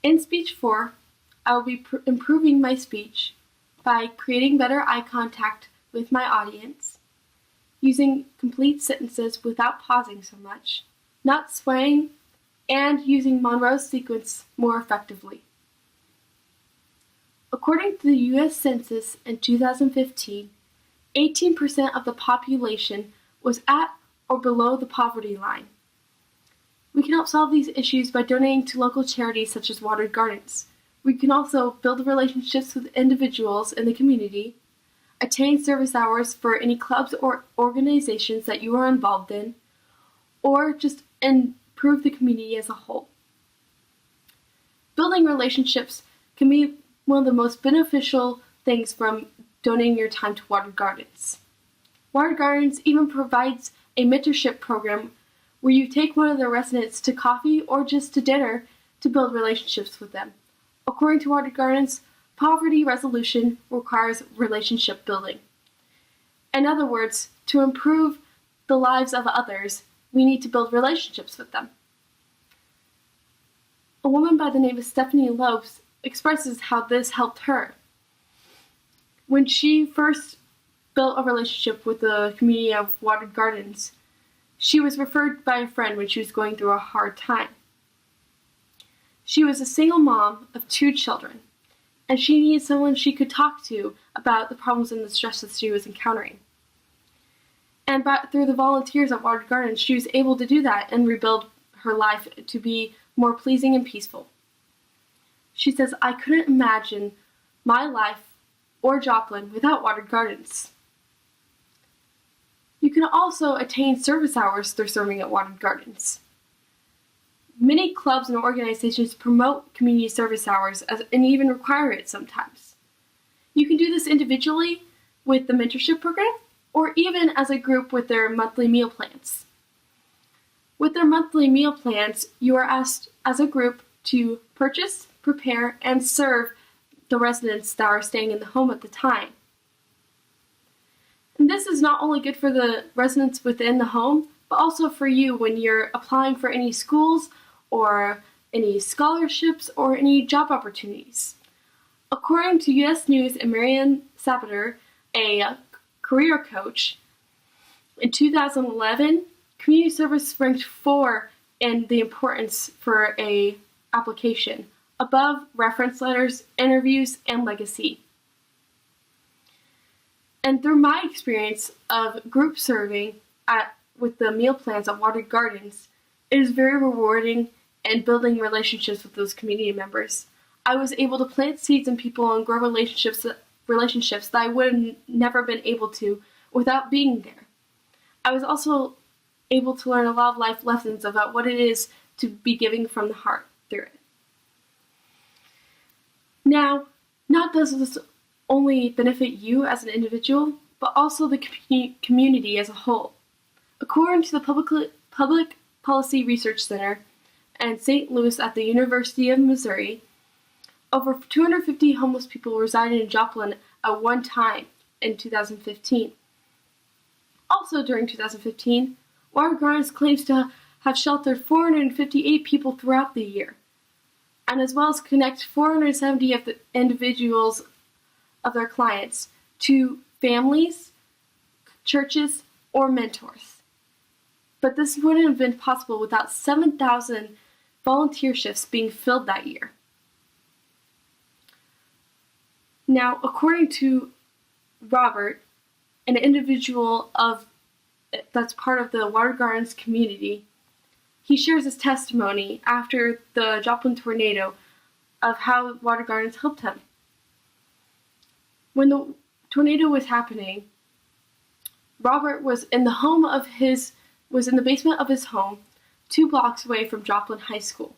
In speech 4, I will be improving my speech by creating better eye contact with my audience, using complete sentences without pausing so much, not swaying, and using Monroe's sequence more effectively. According to the U.S. Census in 2015, 18% of the population was at or below the poverty line. We can help solve these issues by donating to local charities such as Watered Gardens. We can also build relationships with individuals in the community, attain service hours for any clubs or organizations that you are involved in, or just improve the community as a whole. Building relationships can be one of the most beneficial things from donating your time to Watered Gardens. Watered Gardens even provides a mentorship program where you take one of the residents to coffee or just to dinner to build relationships with them. According to Watered Gardens, poverty resolution requires relationship building. In other words, to improve the lives of others, we need to build relationships with them. A woman by the name of Stephanie Lopes expresses how this helped her. When she first built a relationship with the community of Watered Gardens, she was referred by a friend when she was going through a hard time. She was a single mom of 2 children, and she needed someone she could talk to about the problems and the stresses she was encountering. And through the volunteers at Watered Gardens, she was able to do that and rebuild her life to be more pleasing and peaceful. She says, "I couldn't imagine my life or Joplin without Watered Gardens." You can also attain service hours through serving at Watered Gardens. Many clubs and organizations promote community service hours and even require it sometimes. You can do this individually with the mentorship program or even as a group with their monthly meal plans. With their monthly meal plans, you are asked as a group to purchase, prepare, and serve the residents that are staying in the home at the time. And this is not only good for the residents within the home, but also for you when you're applying for any schools or any scholarships or any job opportunities. According to U.S. News and Marianne Sabater, a career coach, in 2011, community service ranked 4 in the importance for a application, above reference letters, interviews, and legacy. And through my experience of group serving with the meal plans at Watered Gardens, it is very rewarding and building relationships with those community members. I was able to plant seeds in people and grow relationships that I would have never been able to without being there. I was also able to learn a lot of life lessons about what it is to be giving from the heart through it. Now, not does this only benefit you as an individual, but also the community as a whole. According to the Public Policy Research Center in St. Louis at the University of Missouri, over 250 homeless people resided in Joplin at one time in 2015. Also during 2015, Watered Gardens claims to have sheltered 458 people throughout the year, and as well as connect 470 of the individuals of their clients to families, churches, or mentors. But this wouldn't have been possible without 7,000 volunteer shifts being filled that year. Now, according to Robert, an individual that's part of the Watered Gardens community, he shares his testimony after the Joplin tornado of how Watered Gardens helped him. When the tornado was happening, Robert was in the basement of his home, 2 blocks away from Joplin High School.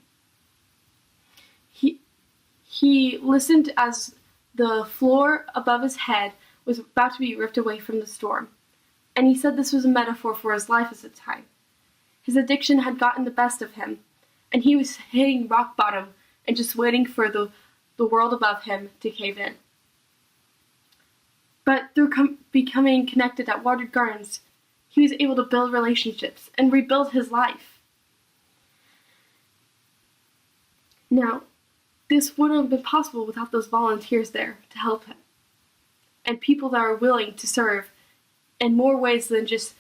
He listened as the floor above his head was about to be ripped away from the storm, and he said this was a metaphor for his life at the time. His addiction had gotten the best of him, and he was hitting rock bottom and just waiting for the world above him to cave in. But through becoming connected at Watered Gardens, he was able to build relationships and rebuild his life. Now, this wouldn't have been possible without those volunteers there to help him, and people that are willing to serve in more ways than just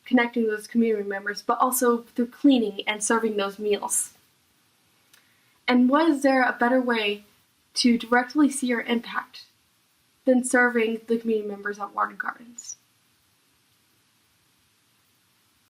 connecting with those community members, but also through cleaning and serving those meals. And was there a better way to directly see your impact than serving the community members at Water Gardens?